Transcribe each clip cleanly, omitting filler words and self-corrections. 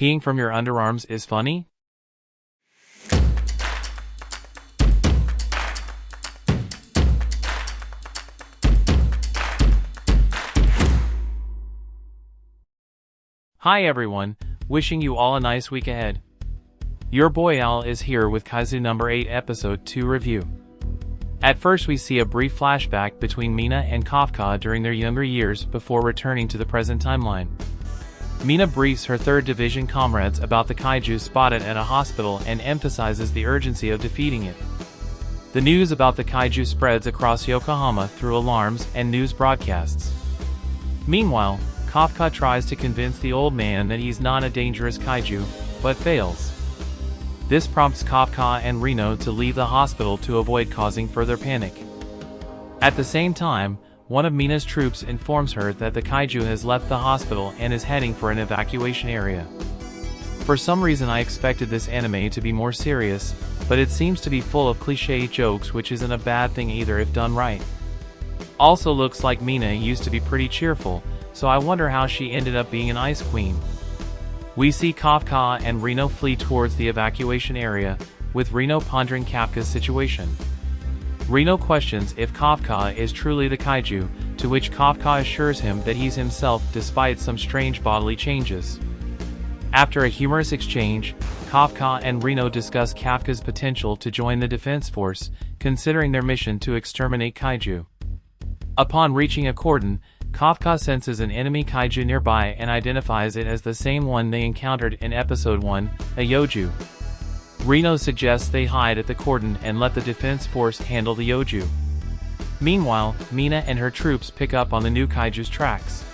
Peeing from your underarms is funny? Hi everyone, wishing you all a nice week ahead. Your boy Al is here with Kaiju No.8 Episode 2 review. At first we see a brief flashback between Mina and Kafka during their younger years before returning to the present timeline. Mina briefs her 3rd Division comrades about the kaiju spotted at a hospital and emphasizes the urgency of defeating it. The news about the kaiju spreads across Yokohama through alarms and news broadcasts. Meanwhile, Kafka tries to convince the old man that he's not a dangerous kaiju, but fails. This prompts Kafka and Reno to leave the hospital to avoid causing further panic. At the same time, one of Mina's troops informs her that the kaiju has left the hospital and is heading for an evacuation area. For some reason I expected this anime to be more serious, but it seems to be full of cliché jokes, which isn't a bad thing either if done right. Also looks like Mina used to be pretty cheerful, so I wonder how she ended up being an ice queen. We see Kafka and Reno flee towards the evacuation area, with Reno pondering Kafka's situation. Reno questions if Kafka is truly the kaiju, to which Kafka assures him that he's himself despite some strange bodily changes. After a humorous exchange, Kafka and Reno discuss Kafka's potential to join the defense force, considering their mission to exterminate kaiju. Upon reaching a cordon, Kafka senses an enemy kaiju nearby and identifies it as the same one they encountered in Episode 1, a Yoju. Reno suggests they hide at the cordon and let the defense force handle the Yoju. Meanwhile, Mina and her troops pick up on the new kaiju's tracks.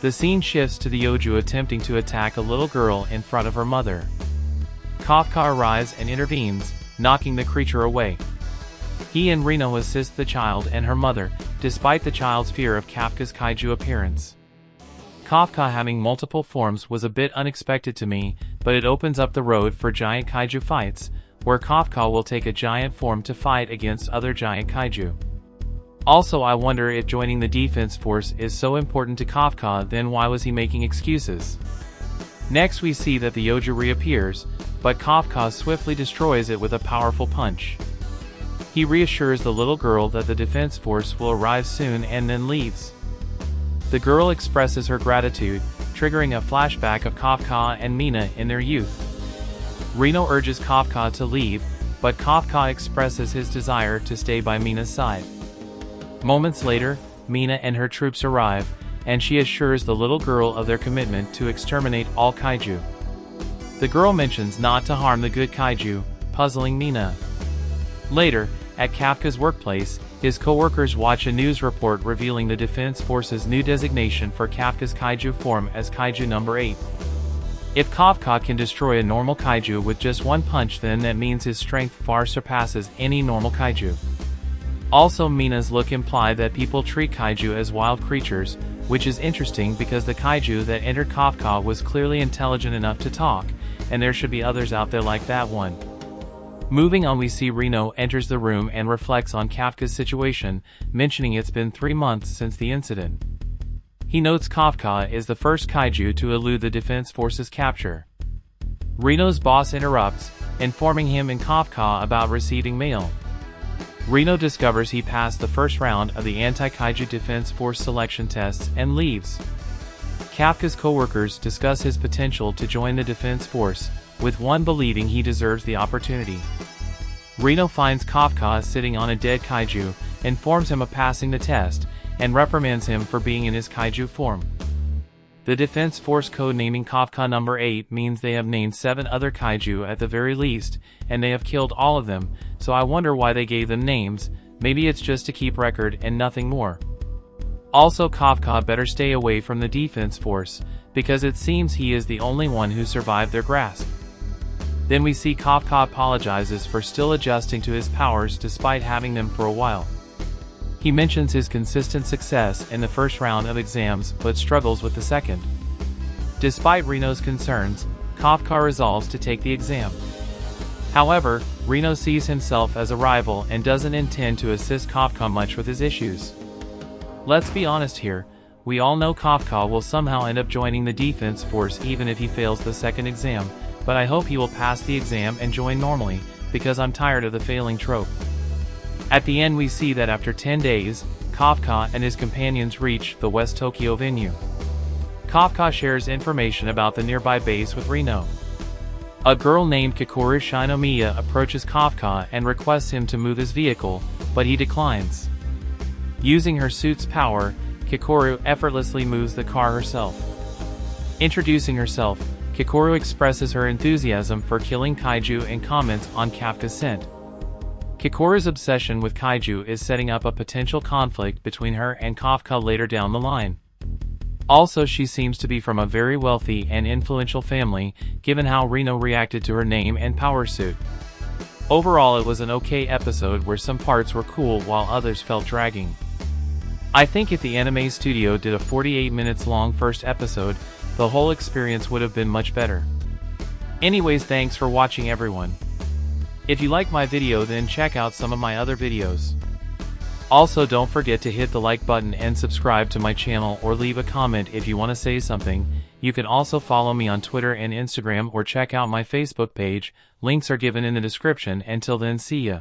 The scene shifts to the Yoju attempting to attack a little girl in front of her mother. Kafka arrives and intervenes, knocking the creature away. He and Reno assist the child and her mother, despite the child's fear of Kafka's kaiju appearance. Kafka having multiple forms was a bit unexpected to me, but it opens up the road for giant kaiju fights, where Kafka will take a giant form to fight against other giant kaiju. Also, I wonder if joining the defense force is so important to Kafka, then why was he making excuses? Next we see that the Yoju reappears, but Kafka swiftly destroys it with a powerful punch. He reassures the little girl that the defense force will arrive soon and then leaves. The girl expresses her gratitude, triggering a flashback of Kafka and Mina in their youth. Reno urges Kafka to leave, but Kafka expresses his desire to stay by Mina's side. Moments later, Mina and her troops arrive, and she assures the little girl of their commitment to exterminate all kaiju. The girl mentions not to harm the good kaiju, puzzling Mina. Later, at Kafka's workplace, his co-workers watch a news report revealing the Defense Force's new designation for Kafka's kaiju form as Kaiju No.8. If Kafka can destroy a normal kaiju with just one punch, then that means his strength far surpasses any normal kaiju. Also, Mina's look imply that people treat kaiju as wild creatures, which is interesting because the kaiju that entered Kafka was clearly intelligent enough to talk, and there should be others out there like that one. Moving on, we see Reno enters the room and reflects on Kafka's situation, mentioning it's been 3 months since the incident. He notes Kafka is the first kaiju to elude the defense force's capture. Reno's boss interrupts, informing him and Kafka about receiving mail. Reno discovers he passed the first round of the anti-kaiju defense force selection tests and leaves. Kafka's co-workers discuss his potential to join the defense force, with one believing he deserves the opportunity. Reno finds Kafka sitting on a dead kaiju, informs him of passing the test, and reprimands him for being in his kaiju form. The defense force code-naming Kafka No.8 means they have named 7 other kaiju at the very least, and they have killed all of them, so I wonder why they gave them names. Maybe it's just to keep record and nothing more. Also, Kafka better stay away from the defense force, because it seems he is the only one who survived their grasp. Then we see Kafka apologizes for still adjusting to his powers despite having them for a while. He mentions his consistent success in the first round of exams but struggles with the second. Despite Reno's concerns, Kafka resolves to take the exam. However, Reno sees himself as a rival and doesn't intend to assist Kafka much with his issues. Let's be honest here, We all know Kafka will somehow end up joining the defense force even if he fails the second exam, but I hope he will pass the exam and join normally, because I'm tired of the failing trope. At the end we see that after 10 days, Kafka and his companions reach the West Tokyo venue. Kafka shares information about the nearby base with Rino. A girl named Kakoru Shinomiya approaches Kafka and requests him to move his vehicle, but he declines. Using her suit's power, Kakoru effortlessly moves the car herself. Introducing herself, Kakoru expresses her enthusiasm for killing kaiju and comments on Kafka's scent. Kakoru's obsession with kaiju is setting up a potential conflict between her and Kafka later down the line. Also, she seems to be from a very wealthy and influential family, given how Rino reacted to her name and power suit. Overall, it was an okay episode where some parts were cool while others felt dragging. I think if the anime studio did a 48 minutes long first episode, the whole experience would have been much better. Anyways, thanks for watching everyone. If you like my video, then check out some of my other videos. Also, don't forget to hit the like button and subscribe to my channel, or leave a comment if you want to say something. You can also follow me on Twitter and Instagram, or check out my Facebook page. Links are given in the description. Until then, see ya.